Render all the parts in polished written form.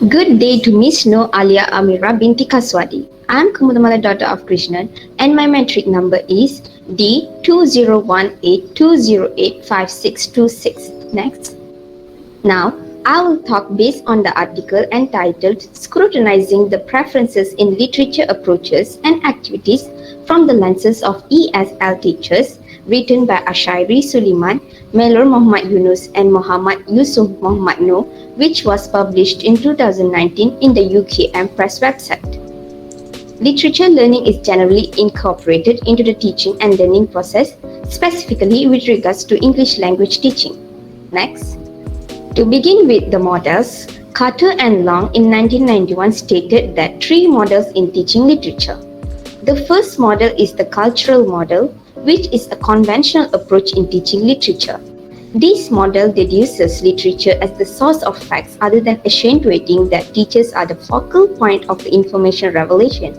Good day to Miss No Alia Amira binti Kaswadi. I am Kumudamala daughter of Krishnan and my metric number is D201820852626. Next. Now, I will talk based on the article entitled Scrutinizing the Preferences in Literature Approaches and Activities from the Lenses of ESL Teachers, written by Ashairi Suleiman, Melor Muhammad Yunus, and Muhammad Yusuf Muhammad No, which was published in 2019 in the UKM Press website. Literature learning is generally incorporated into the teaching and learning process, specifically with regards to English language teaching. Next. To begin with the models, Carter and Long in 1991 stated that three models in teaching literature. The first model is the cultural model, which is a conventional approach in teaching literature. This model deduces literature as the source of facts other than accentuating that teachers are the focal point of the information revelation.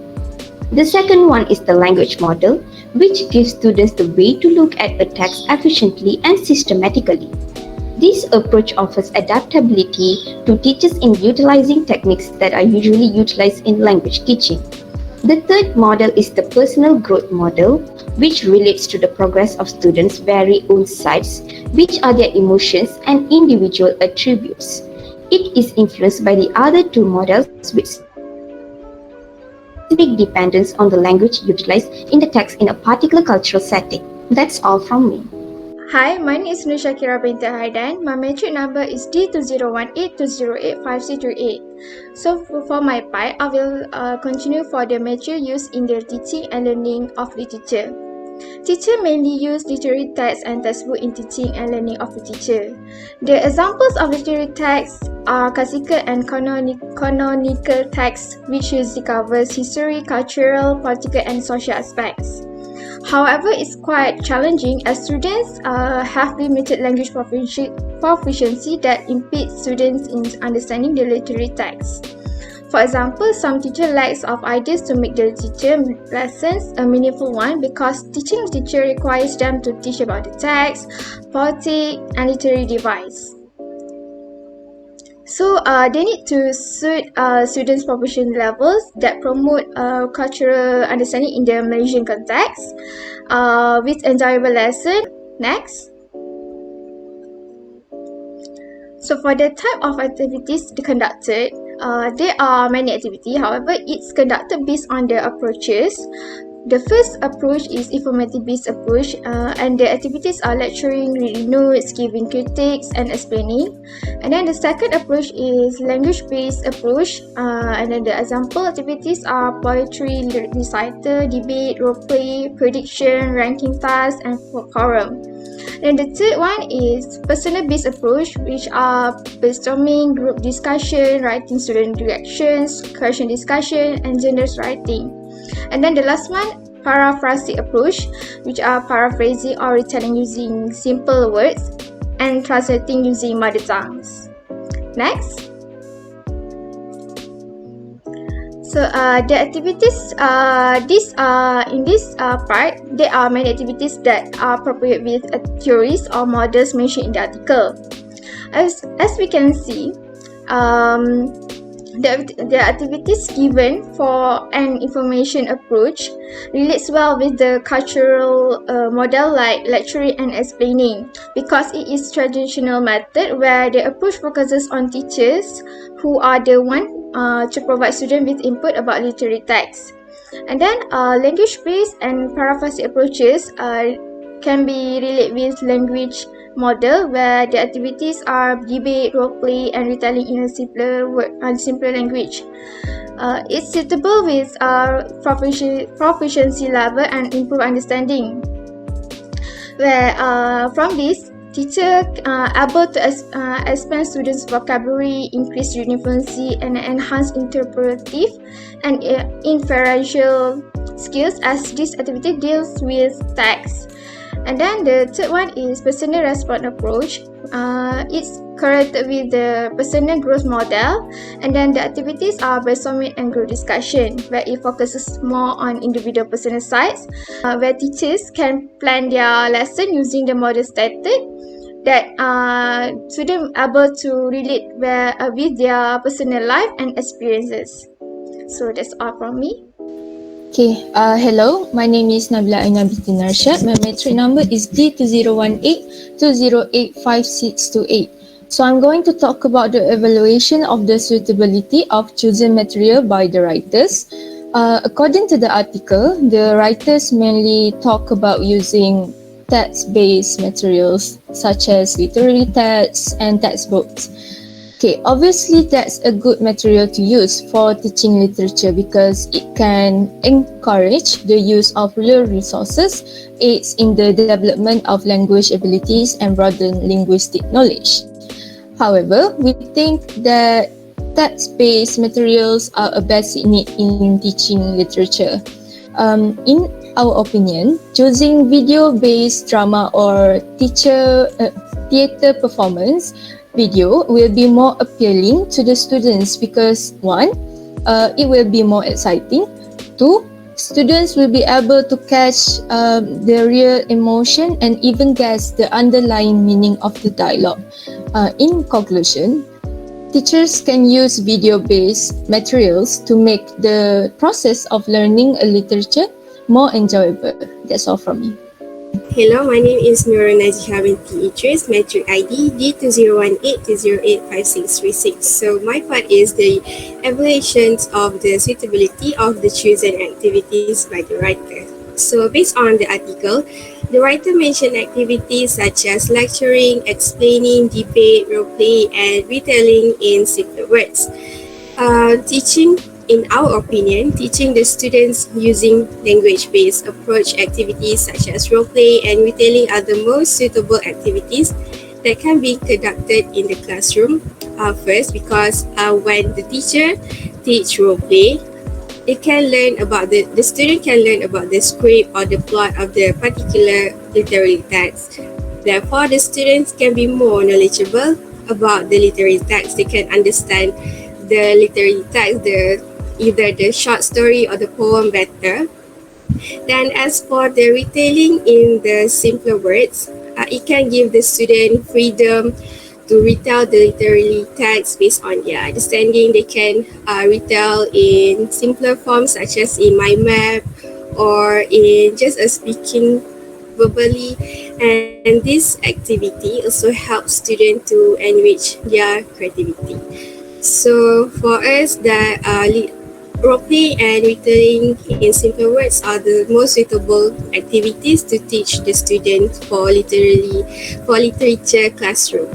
The second one is the language model, which gives students the way to look at a text efficiently and systematically. This approach offers adaptability to teachers in utilizing techniques that are usually utilized in language teaching. The third model is the personal growth model, which relates to the progress of students' very own sides, which are their emotions and individual attributes. It is influenced by the other two models with specific dependence on the language utilized in the text in a particular cultural setting. That's all from me. Hi, my name is Nushakira binti Haidan. My metric number is D2018208538. So for my part, I will continue for the metric used in the teaching and learning of literature. Teachers mainly use literary texts and textbooks in teaching and learning of literature. The examples of literary texts are classical and canonical texts, which usually covers history, cultural, political, and social aspects. However, it's quite challenging as students have limited language proficiency that impedes students in understanding the literary text. For example, some teachers lack of ideas to make the literature lessons a meaningful one because teaching literature requires them to teach about the text, politics, and literary device. So they need to suit students' proficiency levels that promote cultural understanding in the Malaysian context with enjoyable lesson. Next. So for the type of activities conducted, there are many activities. However, it's conducted based on the approaches. The first approach is informative-based approach, and the activities are lecturing, reading notes, giving critiques, and explaining. And then the second approach is language-based approach, and then the example activities are poetry, recital, debate, role-play, prediction, ranking tasks, and forum. Then the third one is personal-based approach, which are brainstorming, group discussion, writing student reactions, question discussion, and generous writing. And then the last one, paraphrastic approach, which are paraphrasing or retelling using simple words and translating using mother tongues. Next. So the activities, in this part, there are many activities that are appropriate with theories or models mentioned in the article. As we can see, the activities given for an information approach relates well with the cultural model like lecturing and explaining because it is traditional method where the approach focuses on teachers who are the one to provide students with input about literary texts. And then language-based and paraphrastic approaches can be related with language model where the activities are debate, role-play, and retelling in a simpler language. It's suitable with proficiency level and improved understanding. Where from this, teacher able to expand students' vocabulary, increase reading fluency, and enhance interpretive and inferential skills as this activity deals with text. And then the third one is personal response approach. It's correlated with the personal growth model, and then the activities are brainstorming and group discussion, where it focuses more on individual personal sides, where teachers can plan their lesson using the model stated, that students able to relate with their personal life and experiences. So that's all from me. Okay, hello, my name is Nabila Aina binti Narsyad. My metric number is D2018-2085628. So I'm going to talk about the evaluation of the suitability of chosen material by the writers. According to the article, the writers mainly talk about using text-based materials such as literary texts and textbooks. Okay, obviously that's a good material to use for teaching literature because it can encourage the use of real resources, aids in the development of language abilities and broaden linguistic knowledge. However, we think that text-based materials are a basic need in teaching literature. In our opinion, choosing video-based drama or theatre performance video will be more appealing to the students because one, it will be more exciting. Two, students will be able to catch the real emotion and even guess the underlying meaning of the dialogue. In conclusion, teachers can use video-based materials to make the process of learning a literature more enjoyable. That's all from me. Hello, my name is Nura Najiha binti Idris, metric ID D2018-2085636. So my part is the evaluations of the suitability of the chosen activities by the writer. So based on the article, the writer mentioned activities such as lecturing, explaining, debate, role play, and retelling in simpler words. Teaching, in our opinion, teaching the students using language-based approach activities such as role-play and retelling are the most suitable activities that can be conducted in the classroom. First, because when the teacher teach role-play, it can learn about the student can learn about the script or the plot of the particular literary text. Therefore, the students can be more knowledgeable about the literary text. They can understand the literary text, either the short story or the poem better. Then as for the retelling in the simpler words, it can give the student freedom to retell the literary text based on their understanding. They can retell in simpler forms such as in mind map or in just a speaking verbally, and this activity also helps students to enrich their creativity. So for us, that role-play and retelling in simple words are the most suitable activities to teach the students for literature classroom.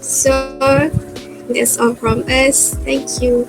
So that's all from us. Thank you.